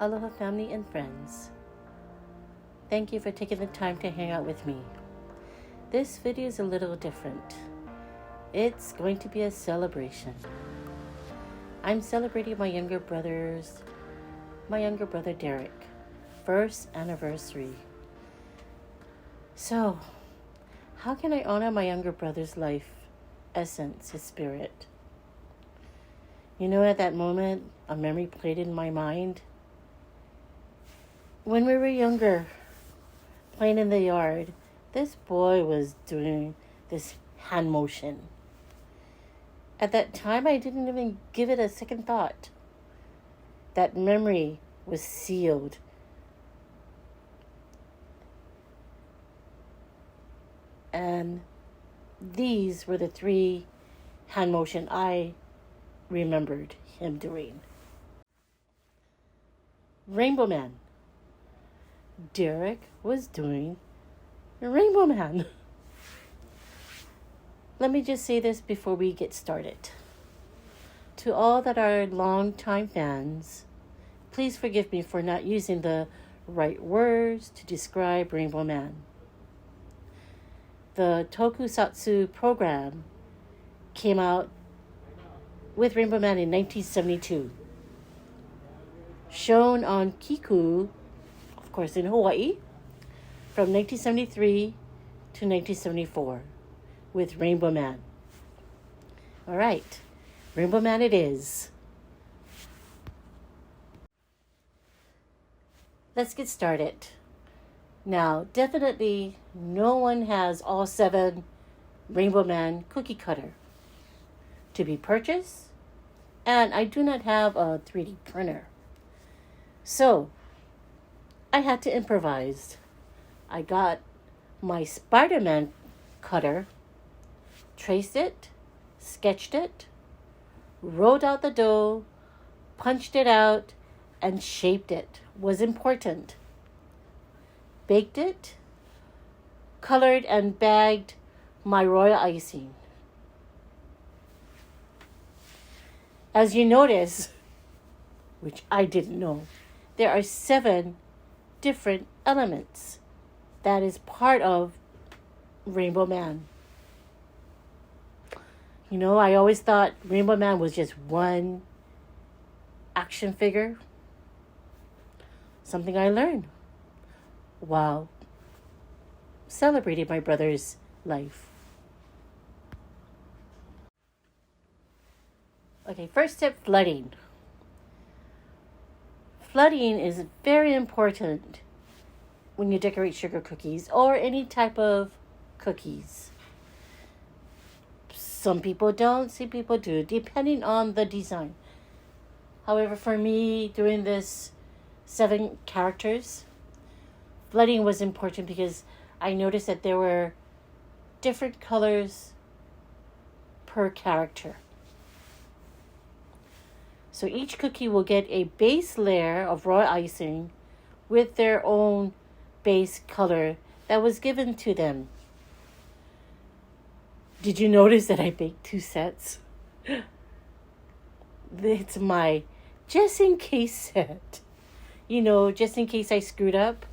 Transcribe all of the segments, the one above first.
Aloha family and friends. Thank you for taking the time to hang out with me. This video is a little different. It's going to be a celebration. I'm celebrating my younger brother Derek, first anniversary. So, how can I honor my younger brother's life essence, his spirit? You know, at that moment, a memory played in my mind. When we were younger, playing in the yard, this boy was doing this hand motion. At that time, I didn't even give it a second thought. That memory was sealed. And these were the 3 hand motion I remembered him doing. Rainbowman. Derek was doing Rainbowman. Let me just say this before we get started. To all that are longtime fans, please forgive me for not using the right words to describe Rainbowman. The Tokusatsu program came out with Rainbowman in 1972. Shown on Kiku, of course in Hawaii, from 1973 to 1974 with Rainbowman. All right, Rainbowman it is. Let's get started. Now, definitely no one has all 7 Rainbowman cookie cutter to be purchased, and I do not have a 3D printer. So, I had to improvise. I got my Spider-Man cutter, traced it, sketched it, rolled out the dough, punched it out, and shaped it. Was important. Baked it, colored and bagged my royal icing. As you notice, which I didn't know, there are 7 different elements that is part of Rainbowman. You know, I always thought Rainbowman was just one action figure. Something I learned while celebrating my brother's life. Okay, first step, flooding. Flooding is very important when you decorate sugar cookies or any type of cookies. Some people don't, some people do, depending on the design. However, for me, doing this 7 characters, flooding was important because I noticed that there were different colors per character. So each cookie will get a base layer of raw icing with their own base color that was given to them. Did you notice that I baked 2 sets? It's my just in case set. You know, just in case I screwed up.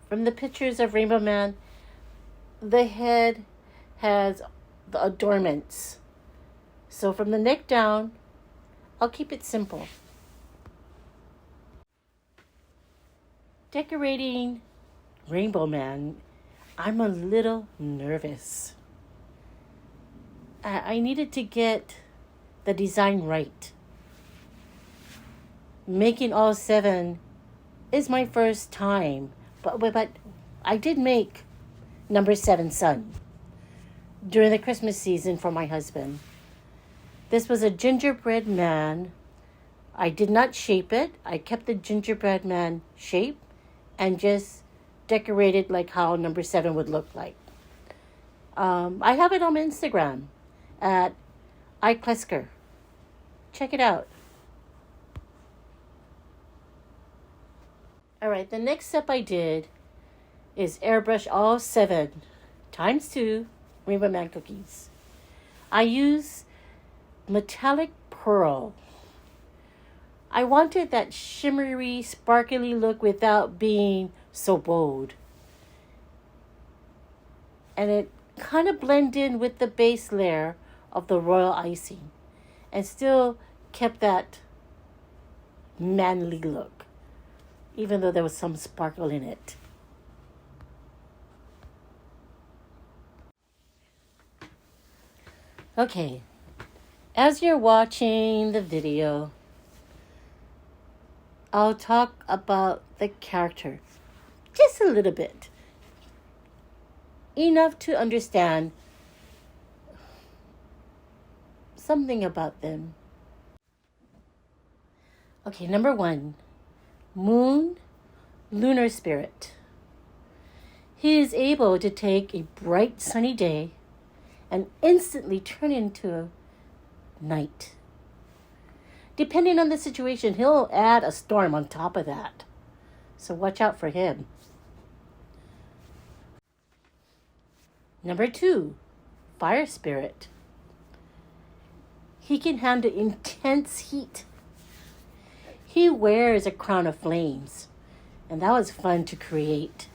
From the pictures of Rainbowman, the head has the adornments. So from the neck down, I'll keep it simple. Decorating Rainbowman, I'm a little nervous. I needed to get the design right. Making all 7 is my first time, but I did make number 7 Sun during the Christmas season for my husband. This was a gingerbread man. I did not shape it. I kept the gingerbread man shape and just decorated like how number 7 would look like. I have it on my Instagram at iClesker. Check it out. All right, the next step I did is airbrush all 7 times 2 Rainbowman cookies. I use metallic pearl. I wanted that shimmery, sparkly look without being so bold. And it kind of blended in with the base layer of the royal icing and still kept that manly look, even though there was some sparkle in it. Okay, as you're watching the video, I'll talk about the character just a little bit. Enough to understand something about them. Okay, number 1, Moon, lunar spirit. He is able to take a bright sunny day and instantly turn into night. Depending on the situation, he'll add a storm on top of that. So watch out for him. Number 2, fire spirit. He can handle intense heat. He wears a crown of flames, and that was fun to create.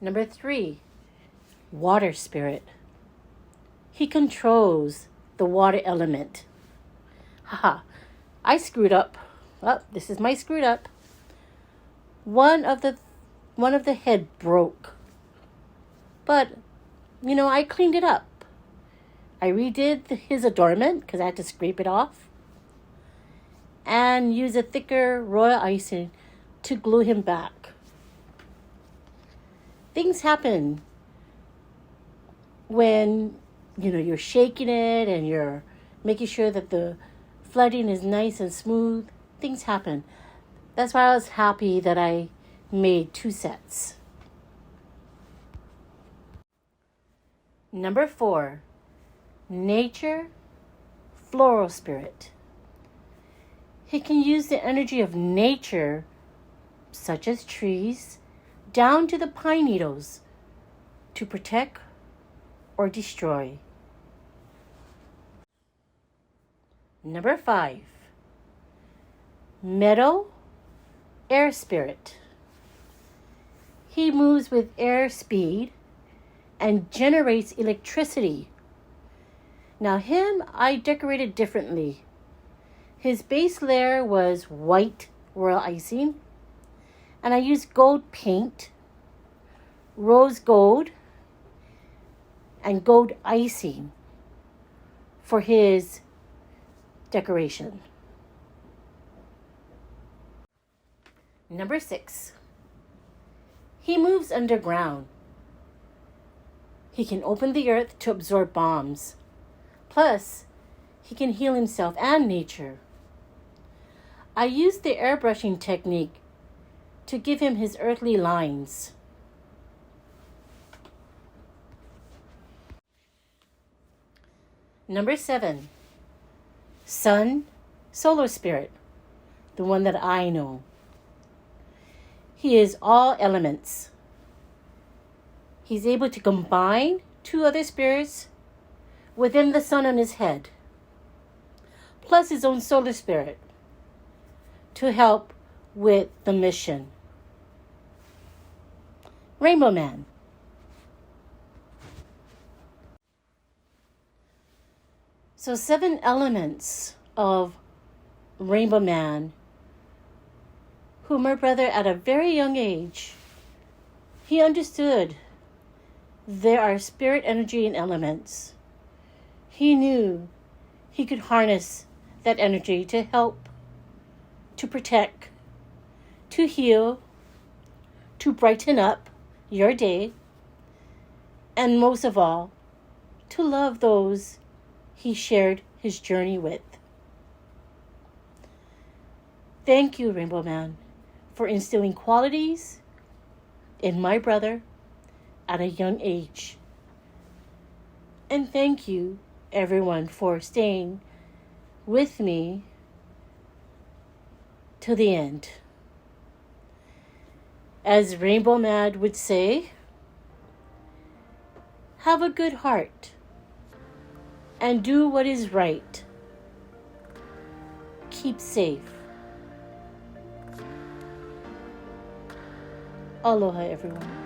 Number 3, water spirit. He controls the water element. Haha, I screwed up. Oh, this is my screwed up. One of the head broke. But, I cleaned it up. I redid his adornment because I had to scrape it off. And use a thicker royal icing to glue him back. Things happen when, you're shaking it and you're making sure that the flooding is nice and smooth. Things happen. That's why I was happy that I made 2 sets. Number 4, nature, floral spirit. He can use the energy of nature, such as trees, down to the pine needles, to protect or destroy. Number 5, meadow, air spirit. He moves with air speed and generates electricity. Now him, I decorated differently. His base layer was white royal icing, and I used gold paint, rose gold, and gold icing for his decoration. Number 6, he moves underground. He can open the earth to absorb bombs. Plus, he can heal himself and nature. I used the airbrushing technique to give him his earthly lines. Number 7, sun, solar spirit, the one that I know. He is all elements. He's able to combine 2 other spirits within the sun on his head, plus his own solar spirit, to help with the mission. Rainbowman. So 7 elements of Rainbowman, who my brother at a very young age, he understood there are spirit energy and elements. He knew he could harness that energy to help, to protect, to heal, to brighten up your day, and most of all, to love those he shared his journey with. Thank you, Rainbowman, for instilling qualities in my brother at a young age. And thank you, everyone, for staying with me till the end. As Rainbowman would say, have a good heart and do what is right. keep safe. Aloha, everyone.